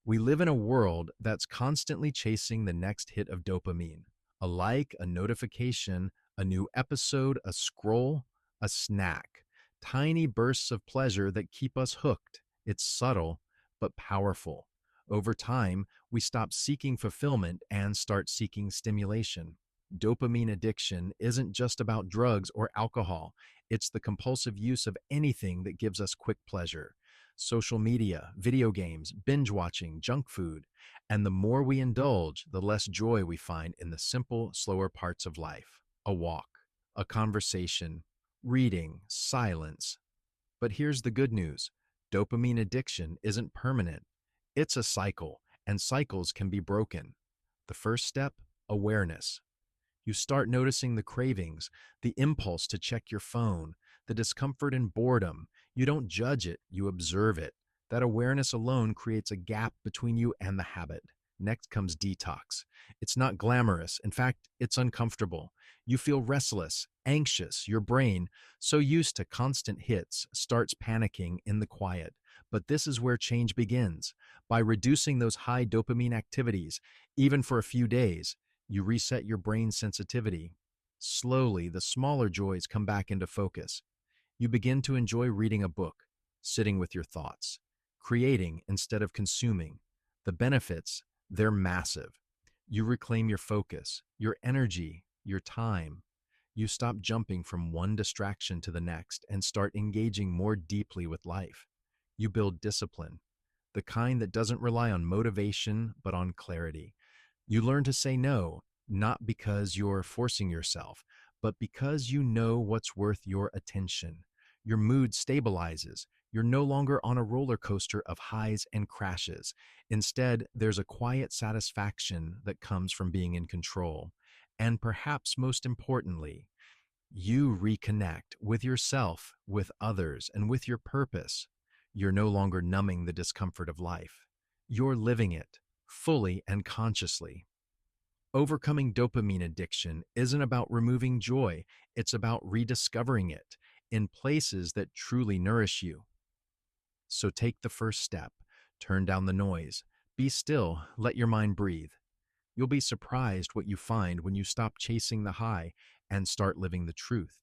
We live in a world that's constantly chasing the next hit of dopamine. A like, a notification, a new episode, a scroll, a snack. Tiny bursts of pleasure that keep us hooked. It's subtle, but powerful. Over time, we stop seeking fulfillment and start seeking stimulation. Dopamine addiction isn't just about drugs or alcohol, it's the compulsive use of anything that gives us quick pleasure. Social media, video games, binge watching, junk food. And the more we indulge, the less joy we find in the simple, slower parts of life. A walk, a conversation, reading, silence. But here's the good news. Dopamine addiction isn't permanent. It's a cycle, and cycles can be broken. The first step, awareness. You start noticing the cravings, the impulse to check your phone, the discomfort and boredom. You don't judge it, you observe it. That awareness alone creates a gap between you and the habit. Next comes detox. It's not glamorous. In fact, it's uncomfortable. You feel restless, anxious. Your brain, so used to constant hits, starts panicking in the quiet. But this is where change begins. By reducing those high dopamine activities, even for a few days, you reset your brain's sensitivity. Slowly, the smaller joys come back into focus. You begin to enjoy reading a book, sitting with your thoughts, creating instead of consuming. The benefits, they're massive. You reclaim your focus, your energy, your time. You stop jumping from one distraction to the next and start engaging more deeply with life. You build discipline, the kind that doesn't rely on motivation but on clarity. You learn to say no, not because you're forcing yourself, but because you know what's worth your attention. Your mood stabilizes. You're no longer on a roller coaster of highs and crashes. Instead, there's a quiet satisfaction that comes from being in control. And perhaps most importantly, you reconnect with yourself, with others, and with your purpose. You're no longer numbing the discomfort of life. You're living it, fully and consciously. Overcoming dopamine addiction isn't about removing joy, it's about rediscovering it in places that truly nourish you. So take the first step, turn down the noise, be still, let your mind breathe. You'll be surprised what you find when you stop chasing the high and start living the truth.